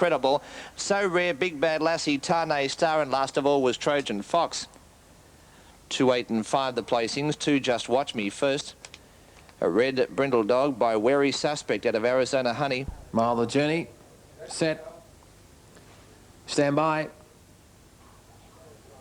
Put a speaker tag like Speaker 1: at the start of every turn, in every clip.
Speaker 1: Incredible. So Rare, Big Bad Lassie, Tane Star, and last of all was Trojan Fox. 2, 8 and 5 the placings. 2 Just Watch Me first. A Red Brindle Dog by Wary Suspect out of Arizona Honey.
Speaker 2: Mile the journey. Set. Stand by.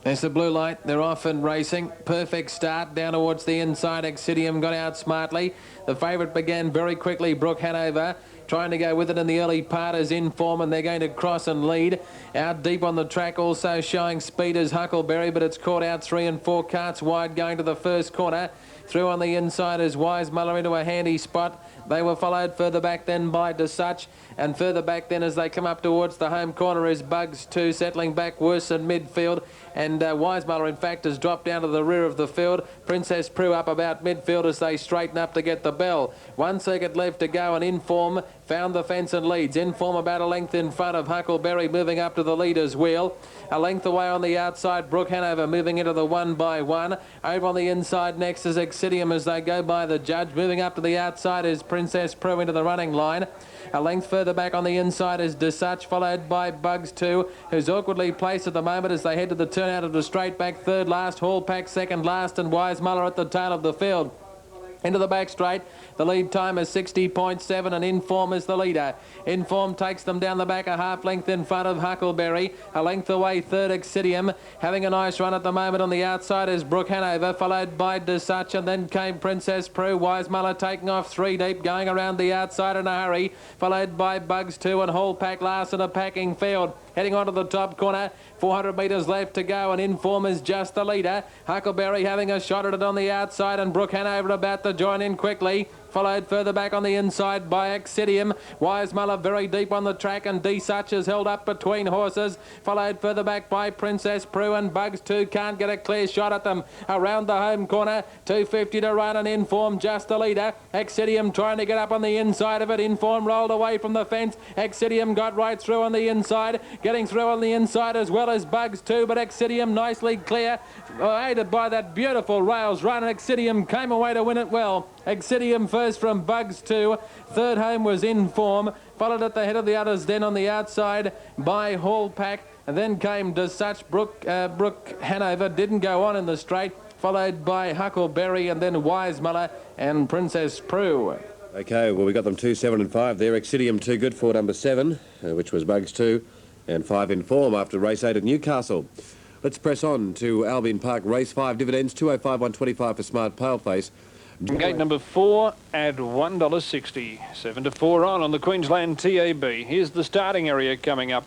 Speaker 2: There's the blue light. They're off and racing. Perfect start down towards the inside. Excidium got out smartly. The favourite began very quickly. Brook Hanover trying to go with it in the early part is in form, and they're going to cross and lead. Out deep on the track, also showing speed is Huckleberry, but it's caught out 3 and 4 carts wide going to the first corner. Through on the inside is Wise Muller into a handy spot. They were followed further back then by DeSuch, and further back then as they come up towards the home corner is Bugs 2, settling back worse in midfield, and Wise Muller in fact has dropped down to the rear of the field. Princess Prue up about midfield as they straighten up to get the bell. 1 second left to go, and Inform found the fence and leads. Inform about a length in front of Huckleberry, moving up to the leader's wheel. A length away on the outside, Brook Hanover moving into the 1 by 1. Over on the inside next is Excidium as they go by the judge. Moving up to the outside is Princess Prue into the running line. A length further back on the inside is DeSuch, followed by Bugs 2, who's awkwardly placed at the moment as they head to the turn out of the straight back. Third last, Hall Pack second last, and Wise Muller at the tail of the field. Into the back straight, the lead time is 60.7 and Inform is the leader. Inform takes them down the back a half length in front of Huckleberry. A length away, third Excidium. Having a nice run at the moment on the outside is Brook Hanover, followed by DeSuch, and then came Princess Prue. Wise Muller taking off 3 deep, going around the outside in a hurry, followed by Bugs 2 and Hall Pack last in a packing field. Heading on to the top corner, 400 metres left to go, and Inform is just the leader. Huckleberry having a shot at it on the outside, and Brook Hanover about to join in quickly. Followed further back on the inside by Excidium. Wise Muller very deep on the track, and DeSuch is held up between horses. Followed further back by Princess Prue, and Bugs 2 can't get a clear shot at them. Around the home corner, 2:50 to run, and Inform just the leader. Excidium trying to get up on the inside of it. Inform rolled away from the fence. Excidium got right through on the inside. Getting through on the inside as well as Bugs 2, but Excidium nicely clear. Aided by that beautiful rails run, Excidium came away to win it well. Excidium first from Bugs 2. Third home was Inform. Followed at the head of the others then on the outside by Hall Pack. And then came DeSuch. Brook Hanover didn't go on in the straight. Followed by Huckleberry, and then Wise Muller and Princess Prue.
Speaker 3: OK, well, we got them 2, 7 and 5 there. Excidium too good for number 7, which was Bugs 2, and 5 Inform after race 8 at Newcastle. Let's press on to Albion Park, race 5, dividends 205 125 for Smart Paleface.
Speaker 4: Gate number 4 at $1.60. 7 to 4 on the Queensland TAB. Here's the starting area coming up.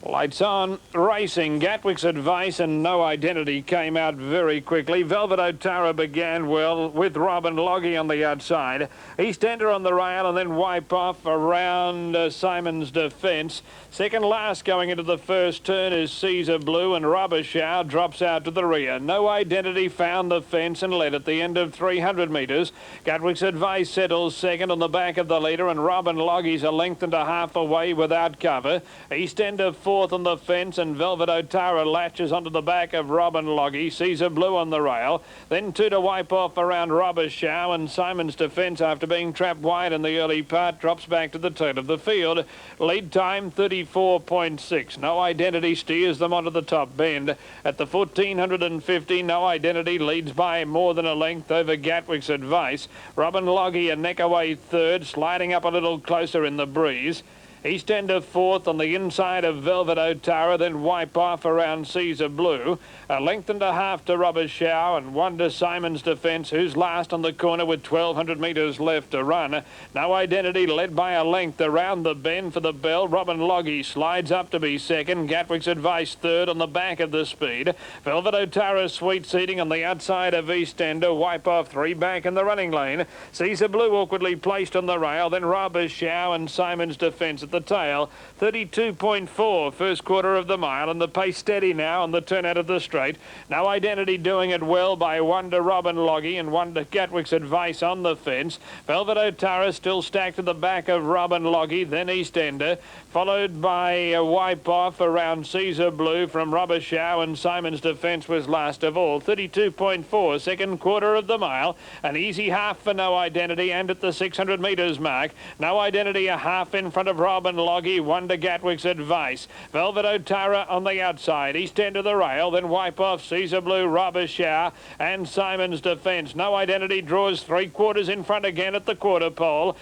Speaker 4: Lights on, racing, Gatwick's Advice and No Identity came out very quickly. Velvet Otara began well with Robin Loggy on the outside. Eastender on the rail, and then Wipe Off around Simon's Defence. Second last going into the first turn is Caesar Blue, and Rubber Shower drops out to the rear. No Identity found the fence and led at the end of 300 metres. Gatwick's Advice settles second on the back of the leader, and Robin Loggy's a length and a half away without cover. Eastender fourth on the fence, and Velvet Otara latches onto the back of Robin Loggy. Caesar Blue on the rail. Then 2 to Wipe Off around Rubber Shower, and Simon's Defence, after being trapped wide in the early part, drops back to the tail of the field. Lead time 34.6. No Identity steers them onto the top bend. At the 1450, No Identity leads by more than a length over Gatwick's Advice. Robin Loggy a neck away third, sliding up a little closer in the breeze. Eastender fourth on the inside of Velvet Otara, then Wipe Off around Caesar Blue. A length and a half to Rubber Shower, and 1 to Simon's Defence, who's last on the corner with 1,200 metres left to run. No Identity led by a length around the bend for the bell. Robin Loggy slides up to be second. Gatwick's Advice third on the back of the speed. Velvet Otara sweet seating on the outside of Eastender. Wipe Off 3 back in the running lane. Caesar Blue awkwardly placed on the rail, then Rubber Shower and Simon's Defence the tail. 32.4 first quarter of the mile, and the pace steady now on the turn out of the straight. No Identity doing it well by 1 to Robin Loggy and 1 to Gatwick's Advice on the fence. Velvet Otara still stacked to the back of Robin Loggy, then Eastender. followed by a wipe off around Caesar Blue from Rubber Show, and Simon's Defence was last of all. 32.4, second quarter of the mile. An easy half for No Identity, and at the 600 metres mark, No Identity a half in front of Robin Loggy, one to Gatwick's Advice. Velvet Otara on the outside, east end of the rail, then wipe off Caesar Blue, Rubber Shower and Simon's Defence. No Identity draws 3/4 in front again at the quarter pole.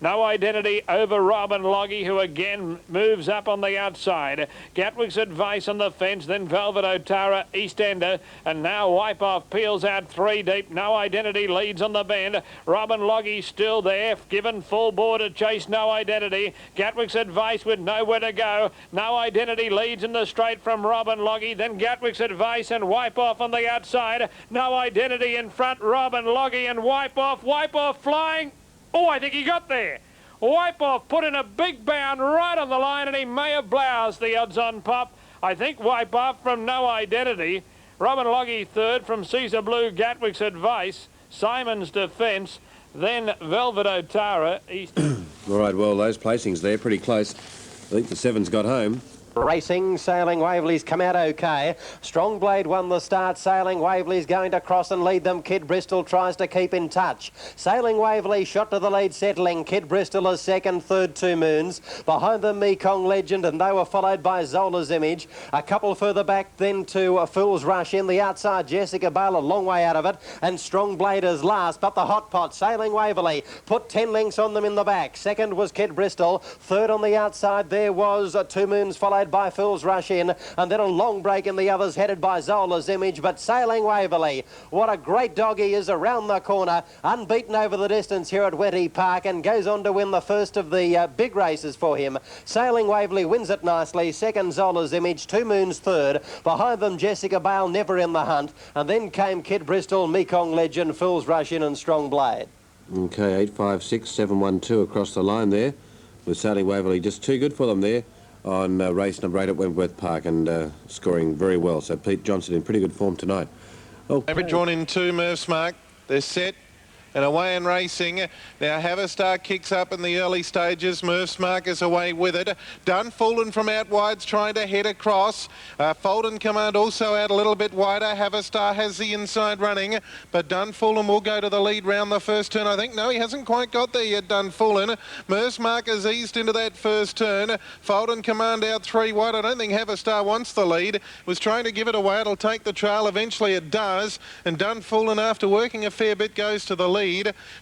Speaker 4: No Identity over Robin Loggy, who again moves up on the outside. Gatwick's Advice on the fence, then Velvet Otara, East Ender, and now Wipe Off peels out 3 deep. No Identity leads on the bend. Robin Loggy still there, given full bore to chase No Identity. Gatwick's Advice with nowhere to go. No Identity leads in the straight from Robin Loggy, then Gatwick's Advice and Wipe Off on the outside. No Identity in front, Robin Loggy and Wipe Off flying. Oh, I think he got there. Wipe Off put in a big bound right on the line, and he may have bloused the odds-on pop. I think Wipe Off from No Identity. Robin Loggy third from Caesar Blue, Gatwick's Advice, Simon's Defence, then Velvet Otara.
Speaker 3: All right, well, those placings there, pretty close. I think the 7's got home.
Speaker 5: Racing, Sailing Waverley's come out okay. Strong Blade won the start. Sailing Waverley's going to cross and lead them. Kid Bristol tries to keep in touch. Sailing Waverley shot to the lead, settling. Kid Bristol is second, third, 2 Moons. Behind them, Mekong Legend, and they were followed by Zola's Image. A couple further back then to Fool's Rush. In the outside, Jessica Bale a long way out of it, and Strong Blade is last. But the hot pot, Sailing Waverley, put 10 lengths on them in the back. Second was Kid Bristol. Third on the outside, there was 2 Moons, followed by Fool's Rush in, and then a long break in the others headed by Zola's Image. But Sailing Waverley, what a great dog he is around the corner, unbeaten over the distance here at Wenty Park, and goes on to win the first of the big races for him. Sailing Waverley wins it nicely. Second, Zola's Image, 2 Moons third. Behind them, Jessica Bale never in the hunt, and then came Kid Bristol, Mekong Legend, Fool's Rush in, and Strong Blade.
Speaker 3: Okay, 8, 5, 6, 7, 1, 2 across the line there, with Sailing Waverley just too good for them there on race number 8 at Wentworth Park, and scoring very well. So Pete Johnson in pretty good form tonight. Okay.
Speaker 6: Average drawn in 2, Murph's Mark. They're set and away and racing. Now Haverstar kicks up in the early stages. Murph's Mark is away with it. Dunfoolen from out wide's trying to head across. Folden Command also out a little bit wider. Haverstar has the inside running, but Dunfoolen will go to the lead round the first turn, I think. No, he hasn't quite got there yet, Dunfoolen. Murph's Mark has eased into that first turn. Folden Command out 3 wide. I don't think Haverstar wants the lead. Was trying to give it away. It'll take the trail. Eventually it does. And Dunfoolen, after working a fair bit, goes to the lead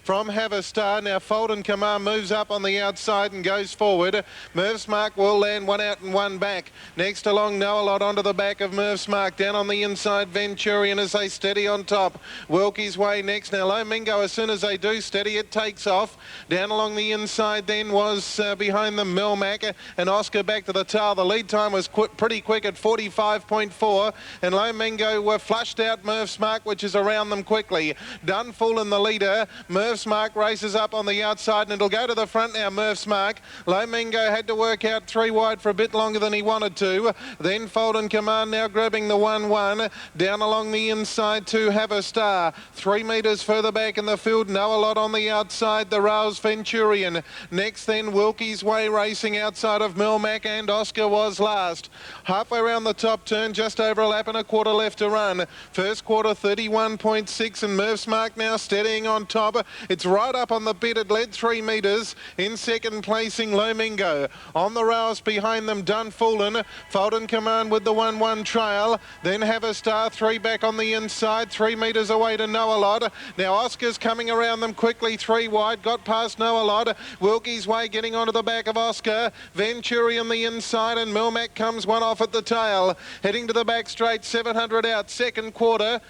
Speaker 6: from Haverstar. Now Folden Command moves up on the outside and goes forward. Murph's Mark will land 1 out and 1 back. Next along, Noah onto the back of Murph's Mark. Down on the inside, Venturian as they steady on top. Wilkie's way next. Now Lomingo, as soon as they do steady, it takes off. Down along the inside then was behind them Melmac and Oscar back to the tail. The lead time was pretty quick at 45.4, and Lomingo were flushed out Murph's Mark, which is around them quickly. Dunfoolen the leader. Murph's Mark races up on the outside, and it'll go to the front now, Murph's Mark. Lomingo had to work out 3 wide for a bit longer than he wanted to. Then Folden Command now grabbing the 1-1. Down along the inside to Haverstar. 3 metres further back in the field, Noah on the outside, the Rouse Venturian. Next then Wilkie's Way racing outside of Melmac, and Oscar was last. Halfway around the top turn, just over a lap and a quarter left to run. First quarter 31.6, and Murph's Mark now steadying on top. It's right up on the bit. It led 3 metres. In second placing, Lomingo. On the rails behind them, Dunfoolen. Folden Command with the 1-1 trail. Then Haverstar, 3 back on the inside, 3 metres away to Noah. Now Oscar's coming around them quickly, 3 wide. Got past Noah. Wilkie's Way getting onto the back of Oscar. Venturi on the inside, and Melmac comes 1 off at the tail. Heading to the back straight, 700 out, second quarter.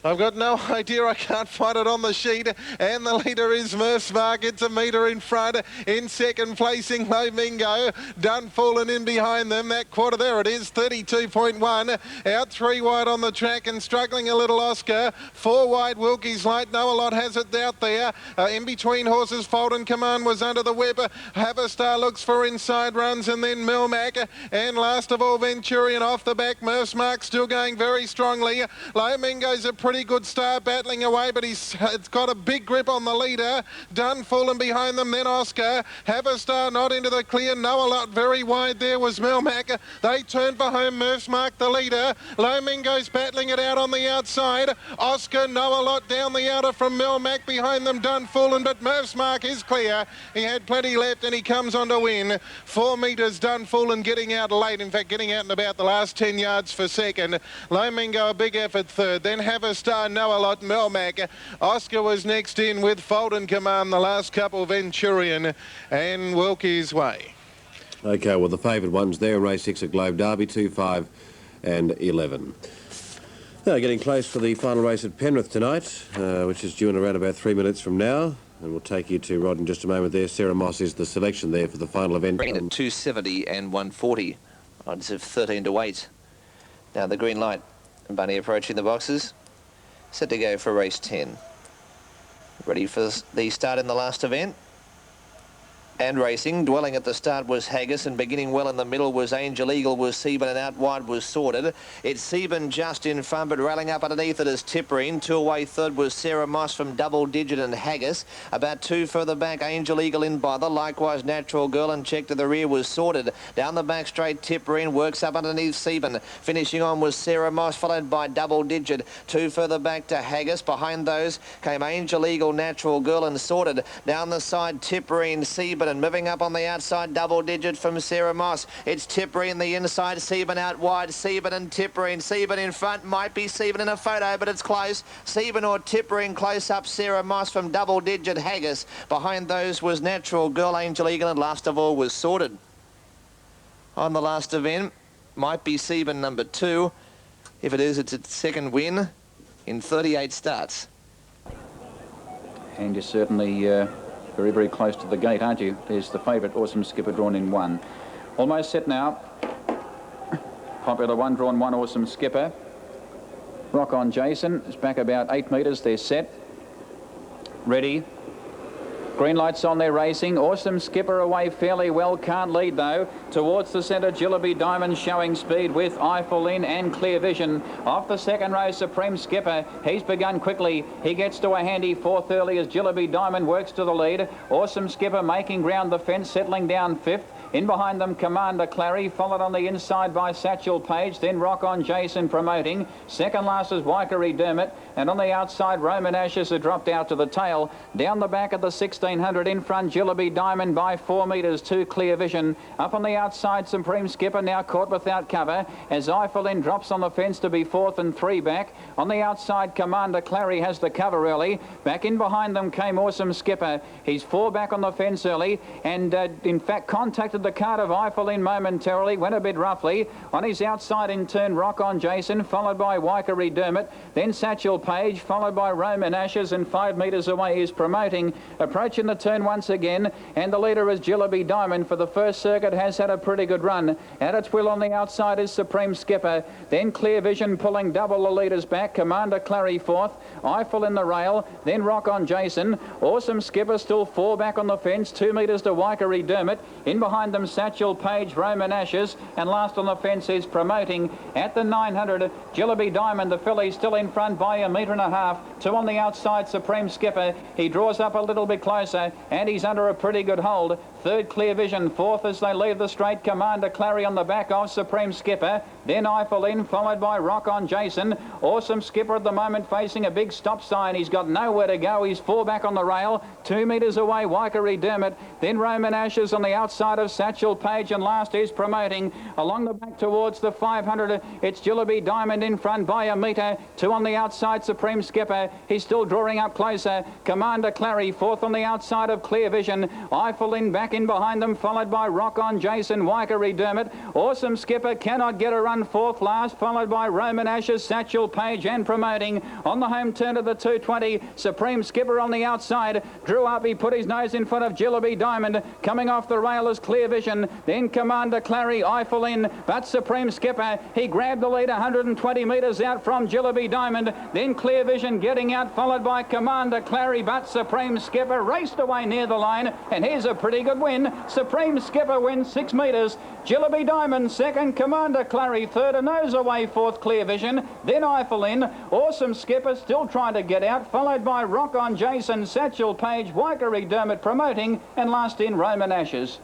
Speaker 6: I've got no idea, I can't find it on the sheet, and the leader is Murph's Mark. It's a metre in front. In second placing, Lomingo. Dunfoolen in behind them. That quarter, there it is, 32.1. Out 3 wide on the track and struggling a little Oscar. 4 wide, Wilkie's Light. Noah has it out there. In between horses, Folden Command was under the whip. Haverstar looks for inside runs, and then Melmac. And last of all, Venturian off the back. Murph's Mark still going very strongly. Lomingo's a pretty good start battling away, but it's got a big grip on the leader. Dunfull and behind them, then Oscar. Have a Star not into the clear. Know a Lot very wide there was Melmac. They turned for home. Murph's Mark the leader. Lomingo's battling it out on the outside. Oscar, Know a Lot down the outer from Melmac. Behind them, Dunfull, but Murph's Mark is clear. He had plenty left and he comes on to win. 4 metres Dunfull and getting out late. In fact, getting out in about the last 10 yards for second. Lomingo a big effort third. Then Have a Star, Know a Lot, Melmac. Oscar was next in with Folden Command, the last couple, Venturian and Wilkie's Way.
Speaker 3: OK, well, the favoured ones there, race 6 at Globe Derby, 2, 5 and 11. Now, getting close for the final race at Penrith tonight, which is due in around about 3 minutes from now. And we'll take you to Rod in just a moment there. Sarah Moss is the selection there for the final event.
Speaker 1: Green at 270 and 140. Odds of 13 to 8. Now the green light. Bunny approaching the boxes. Set to go for race 10. Ready for the start in the last event. And racing. Dwelling at the start was Haggis, and beginning well in the middle was Angel Eagle, was Seaburn, and out wide was Sorted. It's Seaburn just in front, but rallying up underneath it is Tipperine. 2 away third was Sarah Moss from Double Digit and Haggis. About 2 further back, Angel Eagle in by the. Likewise, Natural Girl, and check to the rear was Sorted. Down the back straight, Tipperine works up underneath Seaburn. Finishing on was Sarah Moss, followed by Double Digit. 2 further back to Haggis. Behind those came Angel Eagle, Natural Girl, and Sorted. Down the side, Tipperine, Seaburn, and moving up on the outside, Double Digit from Sarah Moss. It's Tipperine the inside, Seaburn out wide, Seaburn and Tipperine. Seaburn in front, might be Seaburn in a photo, but it's close. Seaburn or Tipperine close up, Sarah Moss from Double Digit, Haggis. Behind those was Natural Girl, Angel Eagle, and last of all was Sorted. On the last event, might be Seaburn number 2. If it is, it's its second win in 38 starts.
Speaker 7: And you're certainly very, very close to the gate, aren't you? There's the favourite, Awesome Skipper, drawn in 1. Almost set now. Popular 1, drawn 1, Awesome Skipper. Rock on Jason is back about 8 metres. They're set. Ready. Green lights on, they're racing. Awesome Skipper away fairly well. Can't lead, though. Towards the centre, Jillaby Diamond showing speed with Eiffel in and Clear Vision. Off the second row, Supreme Skipper. He's begun quickly. He gets to a handy 4th early as Jillaby Diamond works to the lead. Awesome Skipper making ground the fence, settling down 5th. In behind them, Commander Clary, followed on the inside by Satchel Page, then Rock on Jason promoting. Second last is Waikerie Dermot, and on the outside, Roman Ashes have dropped out to the tail. Down the back of the 1600, in front, Jillaby Diamond by 4 metres to Clear Vision. Up on the outside, Supreme Skipper now caught without cover, as Eifelin drops on the fence to be 4th and 3 back. On the outside, Commander Clary has the cover early. Back in behind them came Awesome Skipper. He's 4 back on the fence early, and in fact contacted the card of Eifelin momentarily, went a bit roughly. On his outside in turn, Rock on Jason, followed by Waikerie Dermot, then Satchel Page, followed by Roman Ashes, and 5 metres away is promoting. Approaching the turn once again, and the leader is Jillaby Diamond for the first circuit, has had a pretty good run. At its will on the outside is Supreme Skipper, then Clear Vision pulling double the leaders back, Commander Clary 4th, Eiffel in the rail, then Rock on Jason. Awesome Skipper still 4 back on the fence, 2 metres to Waikerie Dermot. In behind them, Satchel Page, Roman Ashes, and last on the fence is promoting. At the 900, Jillaby Diamond, the filly, still in front by 1.5 metres. 2 on the outside, Supreme Skipper. He draws up a little bit closer, and he's under a pretty good hold. 3rd, Clear Vision. 4th as they leave the straight, Commander Clary on the back of Supreme Skipper. Then Eiffel in, followed by Rock on Jason. Awesome Skipper at the moment facing a big stop sign. He's got nowhere to go. He's 4 back on the rail. 2 metres away, Waikerie Dermot. Then Roman Ashes on the outside of Satchel Page, and last is promoting. Along the back towards the 500, it's Jillaby Diamond in front by 1 metre. 2 on the outside, Supreme Skipper. He's still drawing up closer. Commander Clary, 4th on the outside of Clear Vision. Eiffel in back in behind them, followed by Rock on Jason, Waikerie Dermot. Awesome Skipper cannot get a run, 4th last, followed by Roman Ashes, Satchel Page, and promoting. On the home turn of the 220, Supreme Skipper on the outside. Drew up, he put his nose in front of Jillaby Diamond. Coming off the rail is Clear Vision. Then Commander Clary, Eiffel in, but Supreme Skipper, he grabbed the lead 120 metres out from Jillaby Diamond. Then Clear Vision getting out, followed by Commander Clary, but Supreme Skipper raced away near the line, and here's a pretty good win. Supreme Skipper wins 6 metres. Jillaby Diamond second, Commander Clary third, a nose away fourth, Clear Vision, then Eiffel in. Awesome Skipper still trying to get out, followed by Rock on Jason, Satchel Page, Waikerie Dermot promoting, and last in Roman Ashes.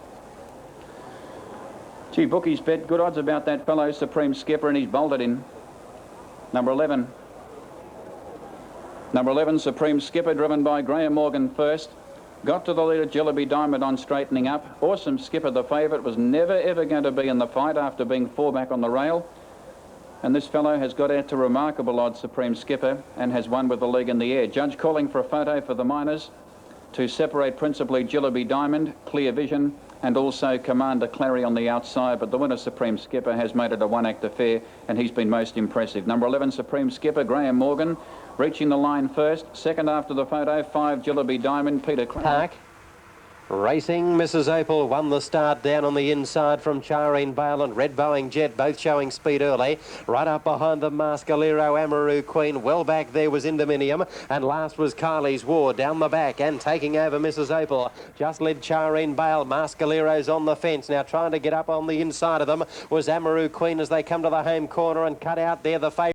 Speaker 7: Gee, bookies bet good odds about that fellow Supreme Skipper, and he's bolted in. Number 11. Number 11, Supreme Skipper, driven by Graham Morgan first. Got to the leader, Jillaby Diamond on straightening up. Awesome Skipper, the favourite, was never ever going to be in the fight after being 4 back on the rail. And this fellow has got out to remarkable odds, Supreme Skipper, and has won with the leg in the air. Judge calling for a photo for the minors to separate principally Jillaby Diamond, Clear Vision, and also Commander Clary on the outside, but the winner, Supreme Skipper, has made it a one-act affair, and he's been most impressive. Number 11, Supreme Skipper, Graham Morgan, reaching the line first. Second after the photo, 5, Jillaby Diamond, Peter Clary.
Speaker 5: Park. Racing, Mrs. Opal won the start down on the inside from Charine Bale and Red Boeing Jet, both showing speed early. Right up behind them, Mascalero, Amaru Queen. Well back there was Indominium, and last was Kylie's War down the back and taking over Mrs. Opal. Just led Charine Bale. Mascalero's on the fence. Now trying to get up on the inside of them was Amaru Queen as they come to the home corner and cut out there the favourite.